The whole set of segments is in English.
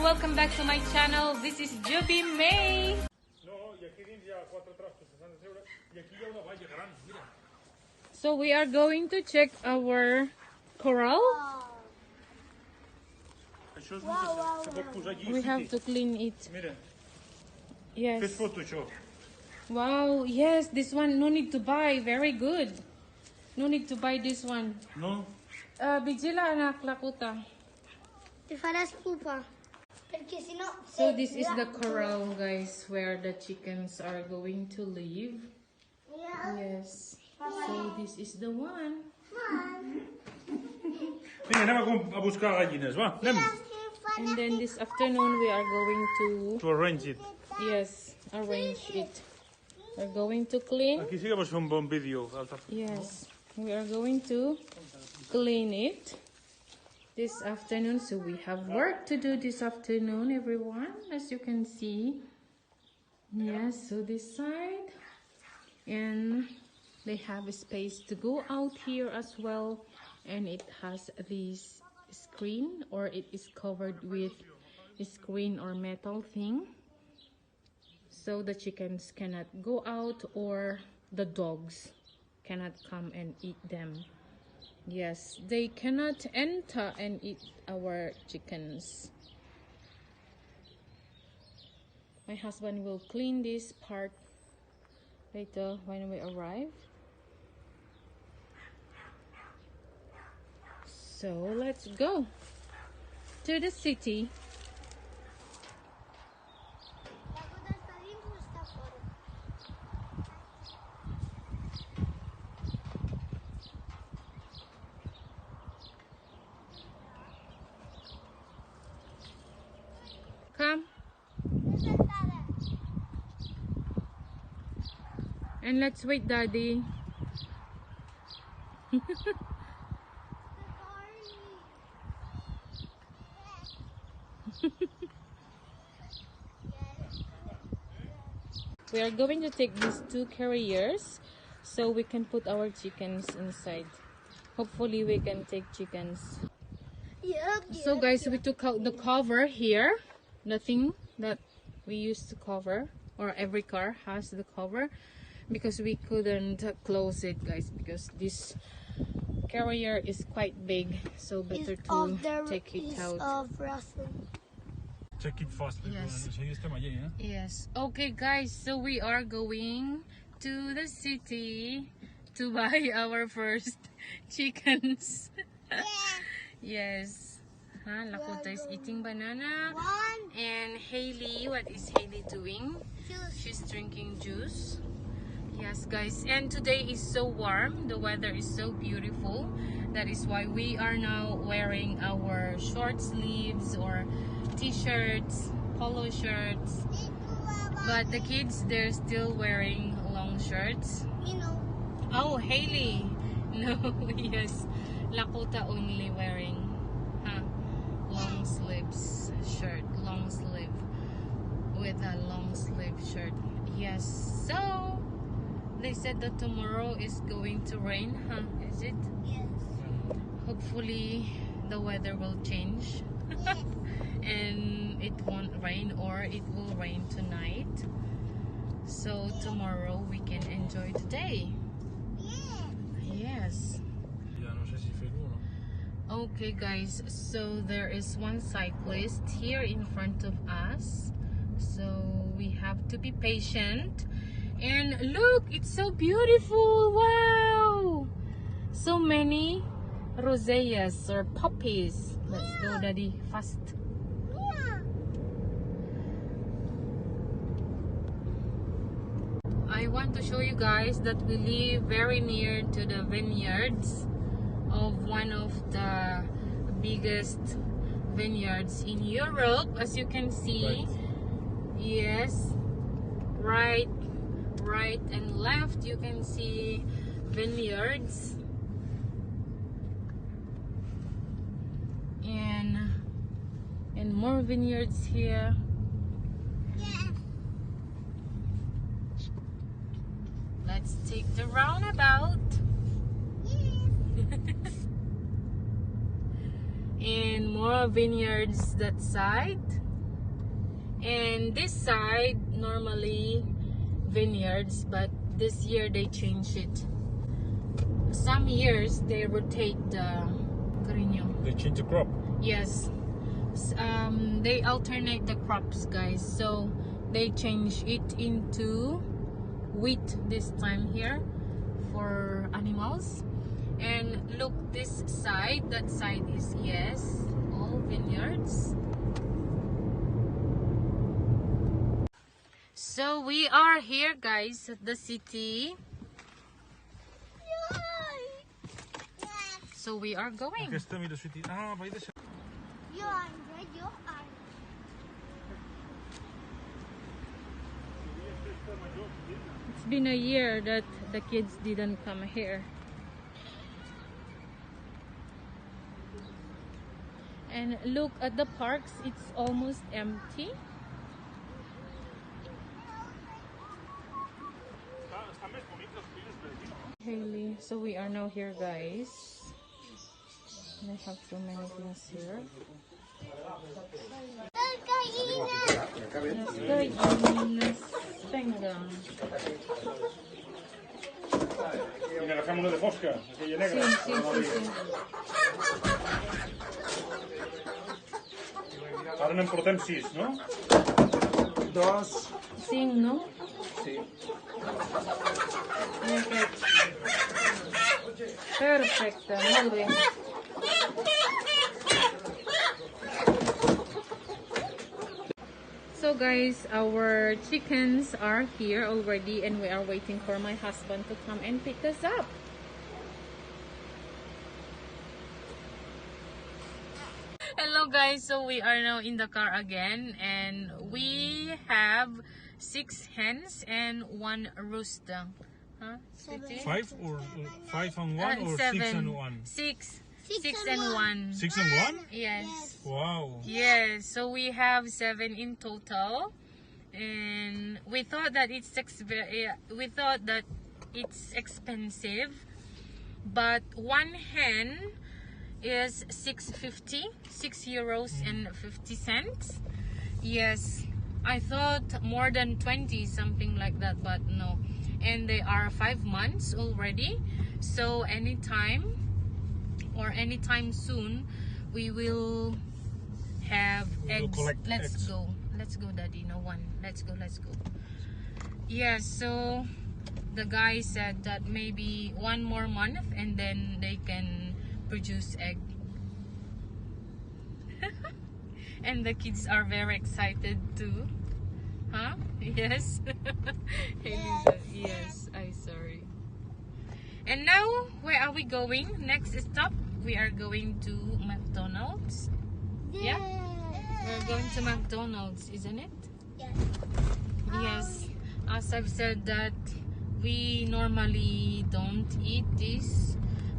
welcome back to my channel. This is Joby May. So we are going to check our corral. We have to clean it. Yes. Wow, yes, this one no need to buy. Very good. No need to buy this one. No. Bigila anak lakuta. pupa. So this is the corral, guys, where the chickens are going to live. Yes. So this is the one. And then this afternoon we are going to arrange it. Yes, arrange it. We're going to clean. Yes, we are going to clean it this afternoon. So we have work to do this afternoon, everyone, as you can see. Yes, so this side, and they have a space to go out here as well, and it has this screen, or it is covered with a screen or metal thing, so the chickens cannot go out or the dogs cannot come and eat them. Yes, they cannot enter and eat our chickens. My husband will clean this part later when we arrive. So let's go to the city. Come. And let's wait, Daddy. We are going to take these 2 carriers so we can put our chickens inside. Hopefully we can take chickens. So guys, we took out the cover here, the thing that we used to cover, or every car has the cover, because we couldn't close it, guys, because this carrier is quite big, so better to take it out. Check it fast. Yes. Yes. Okay, guys, so we are going to the city to buy our first chickens. Yes. Lakota is eating banana. And Hailey, what is Hailey doing? She's drinking juice. Yes, guys, and today is so warm. The weather is so beautiful. That is why we are now wearing our short sleeves or t-shirts, polo shirts. But the kids, they're still wearing long shirts. Oh, Hailey. No, yes. Lakota only wearing long sleeves shirt. Long sleeve. With a long sleeve shirt. Yes. So they said that tomorrow is going to rain, is it? Yes. Hopefully the weather will change. Yes. And it won't rain, or it will rain tonight. So tomorrow we can enjoy the day. Yes. Okay, guys, so there is one cyclist here in front of us, so we have to be patient. And look, it's so beautiful. Wow, so many roseas or poppies. Let's go, Daddy, fast. I want to show you guys that we live very near to the vineyards of one of the biggest vineyards in Europe, as you can see. Yes, right and left you can see vineyards, and more vineyards here. Let's take the roundabout. And more vineyards that side. And this side normally vineyards, but this year they changed it. Some years they rotate the carino. They change the crop. Yes. They alternate the crops, guys. So they change it into wheat this time here for animals. And look, this side, that side is, yes, all vineyards. So we are here, guys, at the city. So we are going. Aquí está, mira, sweetie. Ah, by the shop. It's been a year that the kids didn't come here. And look at the parks, it's almost empty. Haley, so we are now here, guys. They have so many things here. Venga. Mira, agafem una de fosca, aquella negra. Sí. Ara n'en portem 6, no? 2. 5, no? Sí. Perfecte, molt bé. So guys, our chickens are here already and we are waiting for my husband to come and pick us up. Hello guys, so we are now in the car again and we have 6 hens and 1 rooster. Huh? 5 or 5 and 1 or 6 and 1? 6 and 1. 6 and 1? Yes. Wow. Yes, so we have 7 in total, and we thought that it's expensive, but 1 hen is 6 euros and 50 cents. Yes, I thought more than 20, something like that, but no. And they are 5 months already, so anytime soon we will have eggs. Let's go daddy. No one. Let's go. Yeah, so the guy said that maybe 1 more month and then they can produce egg. And the kids are very excited too. Huh? Yes. Yes, I sorry. And now, where are we going? Next stop, we are going to McDonald's. Yeah? We're going to McDonald's, isn't it? Yes. Yes. As I've said that we normally don't eat this,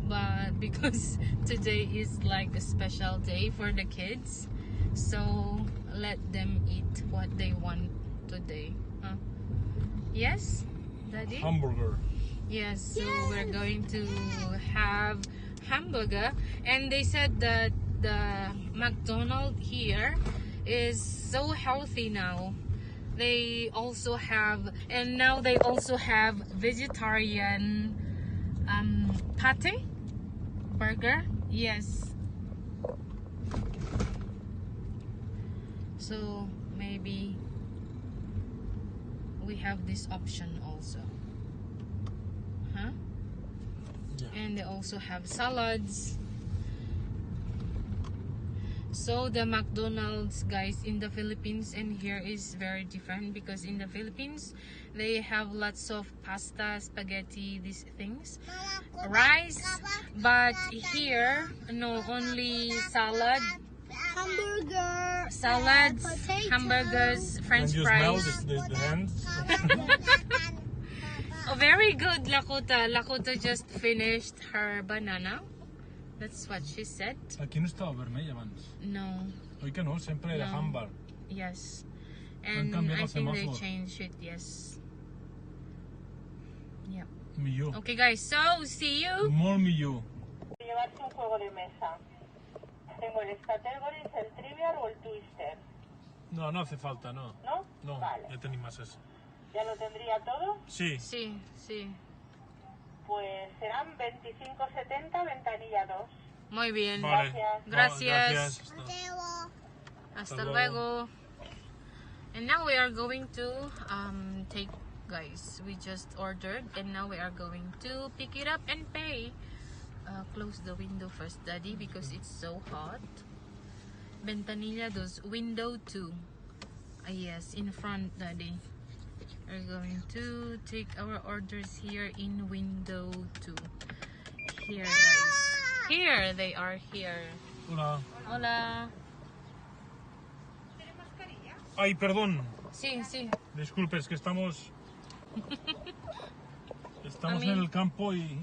but because today is like a special day for the kids, so let them eat what they want today. Huh? Yes, Daddy? Hamburger. Yes, so we're going to have hamburger, and they said that the McDonald's here is so healthy now. They also have, and now they also have vegetarian pate burger. Yes. So maybe we have this option also. Huh? Yeah. And they also have salads. So the McDonald's, guys, in the Philippines and here is very different, because in the Philippines they have lots of pasta, spaghetti, these things, rice, but here no, only salad, salads, Potato. hamburgers, French And you fries. smell the hands? Oh, very good, Lakota. Lakota just finished her banana. That's what she said. Aquí no estava vermell abans. No. Oi que no? Sempre era No. àmbar. Yes. Han And canviat I el think they semàfor. changed it, yes. Yeah. Millor. Okay, guys, so see you. Molt millor. Llevarse un juego de mesa. Tengo el Scattergories, el Trivial o el Twister. No, no hace falta, no. ¿No? No, Vale. ya tenéis más eso. ¿Ya lo tendría todo? Sí. Sí, sí. Pues serán 25,70 ventanilla 2. Muy bien. Vale. Gracias. Gracias. Hasta luego. And now we are going to take, guys, we just ordered and now we are going to pick it up and pay. Close the window first, Daddy, because it's so hot. Ventanilla 2, window 2. Yes, in front, Daddy. We're going to take our orders here in window 2. Here, guys. Here, they are here. Hola. Hola. Ay, perdón. Sí, sí. Disculpe, es que estamos A mí- en el campo y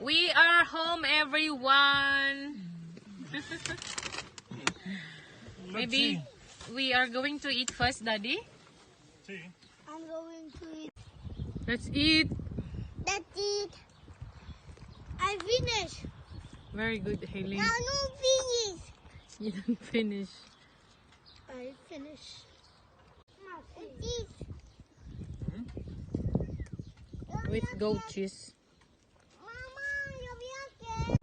We are home, everyone. Maybe we are going to eat first, Daddy. sí. I'm going to eat. Let's eat. That's it. I finished. Very good, Haley. Now no finish. You didn't finish. I finished. That's it. With goat cheese. Mama, yo vi aquí.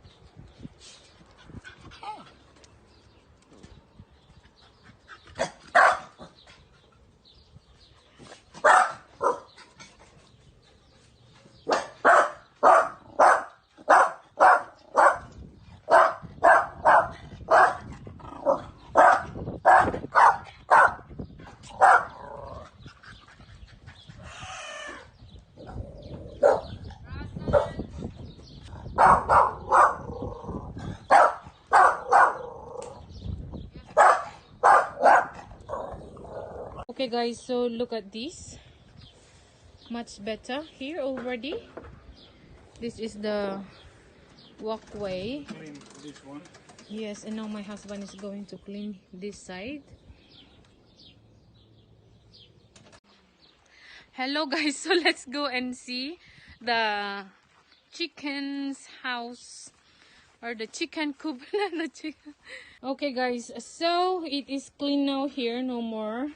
Okay, guys, so look at this. Much better here already. This is the walkway. Clean this one. Yes, and now my husband is going to clean this side. Hello, guys, so let's go and see the chicken's house, or the chicken coop. The chicken. Okay, guys, so it is clean now here. No more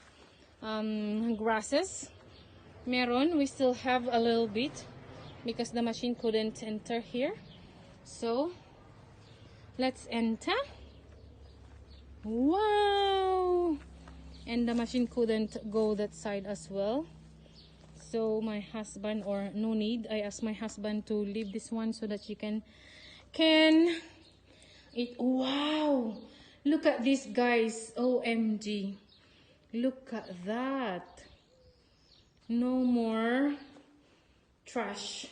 grasses. Meron, we still have a little bit because the machine couldn't enter here. So let's enter. Wow! And the machine couldn't go that side as well. So my husband, or no need, I asked my husband to leave this one so that she can eat. Wow! Look at this, guys. OMG. Look at that. No more trash.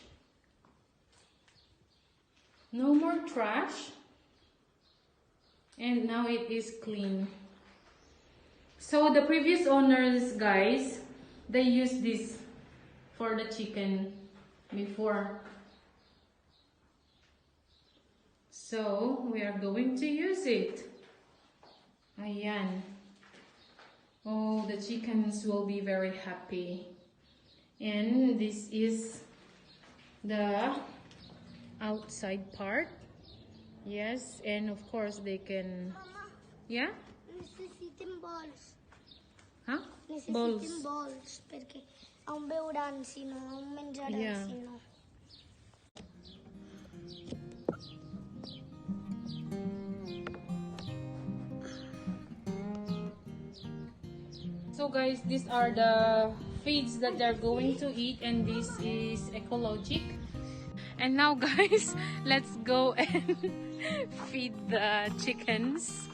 No more trash. And now it is clean. So the previous owners, guys, they used this for the chicken before. So we are going to use it. Ayan. Oh, the chickens will be very happy. And this is the outside part. Yes, and of course they can. Yeah? Necessitem balls. Huh? Necessitem balls. Perquè on beuran si no, on menjaran Yeah. si no. So guys, these are the feeds that they're going to eat, and this is ecologic. And now guys, let's go and feed the chickens.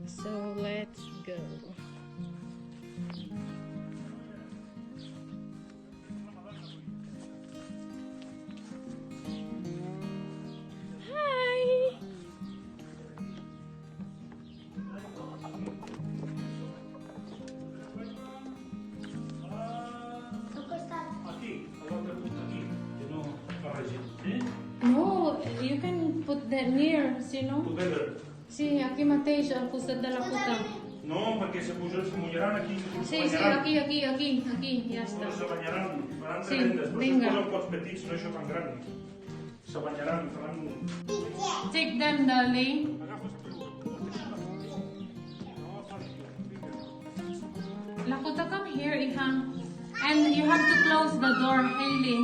So let's go. Hi. Al costat. Aquí, a l'altre near, sino? Together. Sí, aquí mateix, al costat de la puta. No, perquè se mulleran aquí. Sí, sí, aquí, ja està. Se banyaran, faran Sí, tremendes, però vinga. això posen pots petits, no això tan gran. Se banyaran, faran... Take them, darling. Lakota, come here, Iha. And you have to close the door, Hailey.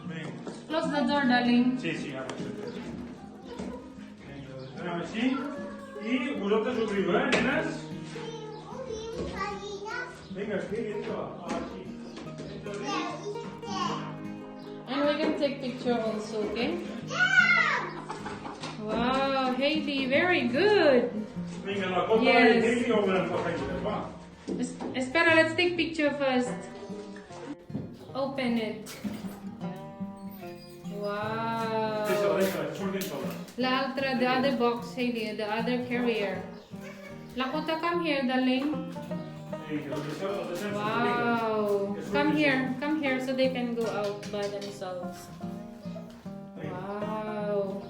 Vinga. Close the door, darling. Sí, sí, ara. Vinga, anem així. I vosaltres obriu, nenes? Vinga, escrigui, entra. Aquí. And we can take picture also, okay? Wow, Hailey, very good. Vinga, la cota Yes. de Hailey obre la feina, va. Espera, let's take picture first. Open it. Wow. Deixa, surtin sola. L'altra, the other box, Hailey, the other carrier. Lakota, come here, darling. Vinga, el deixem Wow. Come here so they can go out by themselves. Wow.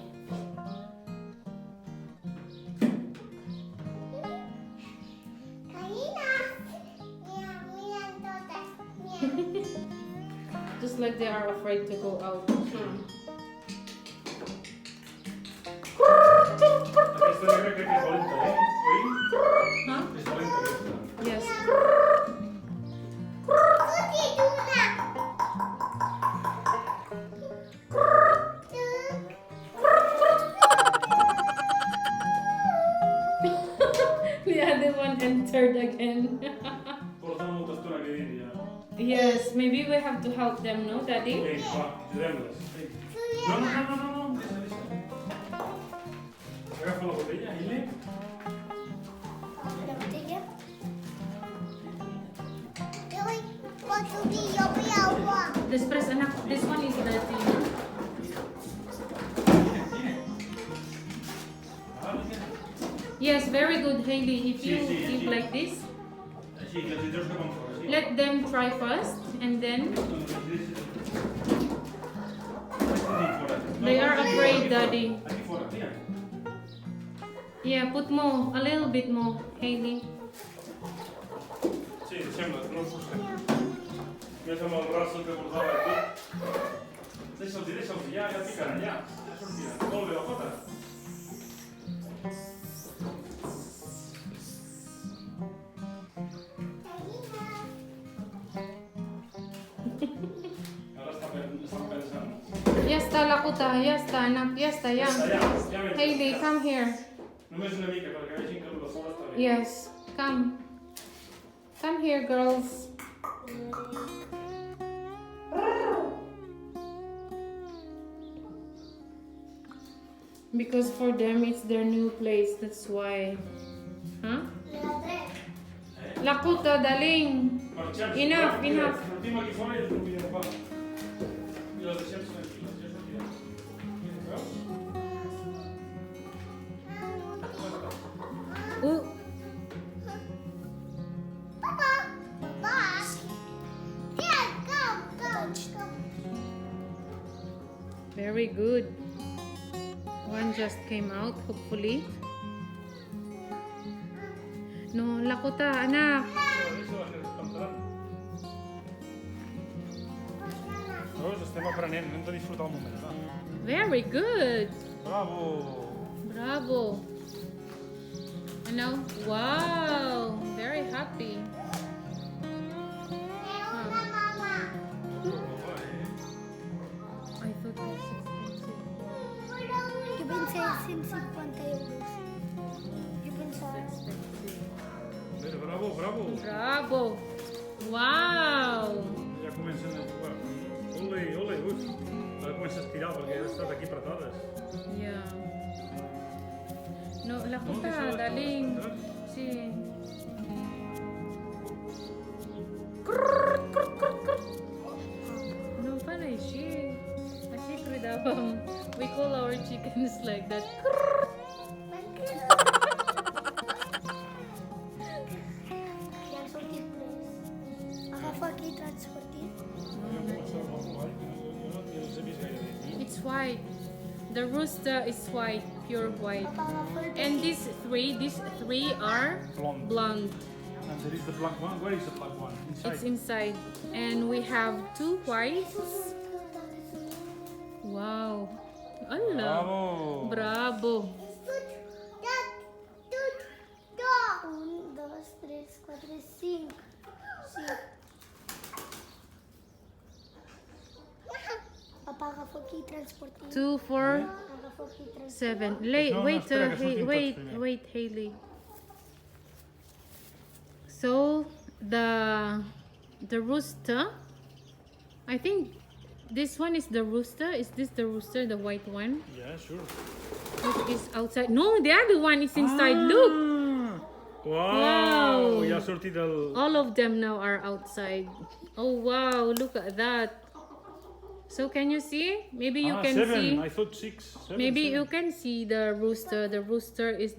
Just like they are afraid to go out. Aquesta negra crec que és valenta, Oi? Huh? És valenta, aquesta. Yes. The other one entered again. Porta molta estona que dir, ja. Yes, maybe we have to help them, no, Daddy? Vinga, va, ajudem-les. No, deixa. Agafa la botella, Hailey. Després, anak, this one is dirty. Yes, very good, Hailey. If you keep like this, Així, que els idiots que van fora, sí. let them try first, and then they are afraid, Daddy. Aquí fora, mira. Yeah, put more, a little bit more, Hailey. Sí, deixem-les, no els forcem. Més amb el braç que portava aquí. Deixa'ls, ja picaran, ja sortiran. Molt bé, la fota. Ara estan pensant. Ya está, Lakota, ya está, anak, ya está, ya. Ja veig. Hailey, come here. Només una mica, perquè vegin que el de fora està bé. Yes, come. Come here, girls. Because for them it's their new place, that's why. Huh? Lakota, daling. Marxem. Enough. Sortim aquí fora i els providem a part. I les deixem tranquil·les, ja sortirem. Veus? Very good. One just came out, hopefully. No, Lakota, anak. Veus? Estem aprenent, hem de disfrutar el moment. Va. Very good. Bravo! Bravo. You know, wow, very happy. I thought it was expensive. Yo pensé 150 euros. Yo pensaba. Expensive. Bravo, bravo! Bravo. Wow. Ja comencen a jugar. Ole, uf! Ara comença a estirar perquè han estat aquí apretades. Yeah. No, la No, puta, deixa-les darling. totes, Sí. No fan així. Així cridàvem. We call our chickens like that. Ja han sortit tres. Agafa aquí, t'has sortit. Ja començava a jugar, jo no els he vist gaire bé. It's white. The rooster is white. pure white. Papa, for And these three are Blonde. blonde. And there is the black one. Where is the black one? Inside. It's inside. And we have 2 whites. Wow. Allah. Bravo. Bravo. 1, 2, 3, 4, 5. Papa, agafo aquí transporting. 2, 4, Agafo aquí transporting. 7. No, Wait, espera, que son tintas wait, primero. wait, Hailey. So the rooster, I think this one is the rooster. Is this the rooster, the white one? Yeah, sure. Which is outside? No, the other one is inside. Look, Wow. Wow. Ja ha sortit el... all of them now are outside. Oh wow, look at that. So can you see? Maybe you can 7. see. I thought 6. 7, Maybe 7. you can see the rooster. The rooster is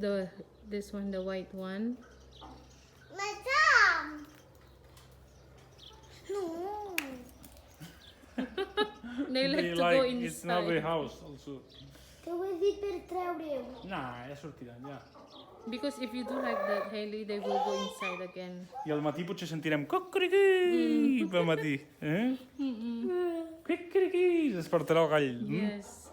this one, the white one. Madam! No. They like They to go like, it's not the inside house also. Te ho dit per treure-ho. Nah, ja sortiran, ja. because if you do like that, Hailey, they will go inside again. I al matí potser sentirem cocoriqui pel matí. Eh? Cocoriqui! Despertarà el gall. Yes.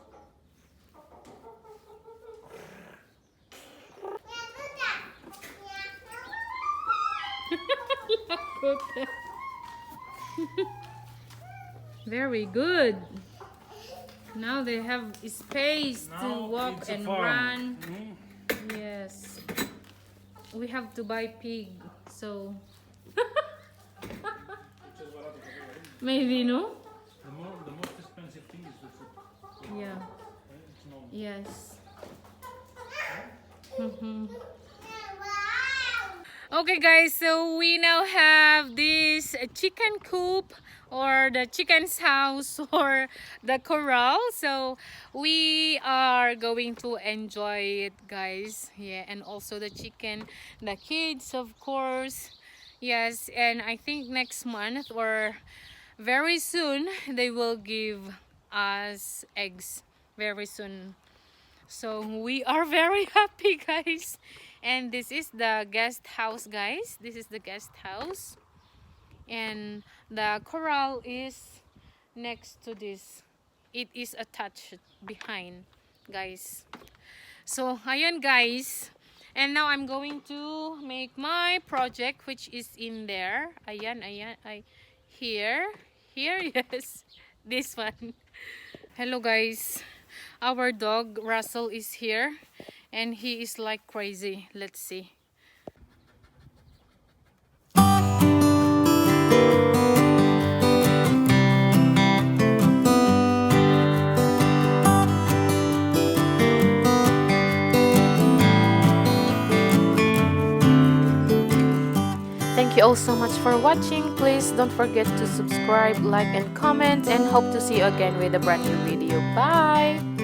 Very good. Now they have space to Now walk it's a and farm. run. Yes. We have to buy pig, so maybe no. The most expensive thing is the food. Yeah. It's not. Yes. Okay guys, so we now have this chicken coop or the chicken's house or the corral. So we are going to enjoy it, guys. Yeah, and also the chicken, the kids, of course. Yes, and I think next month or very soon they will give us eggs very soon. So we are very happy, guys. And this is the guest house, guys. This is the guest house. And the corral is next to this. It is attached behind, guys. So, ayan, guys. And now I'm going to make my project, which is in there. Ayan, here, yes. This one. Hello, guys. Our dog, Russell, is here. And he is like crazy. Let's see. Thank you all so much for watching. Please don't forget to subscribe, like, and comment. And hope to see you again with a brand new video. Bye!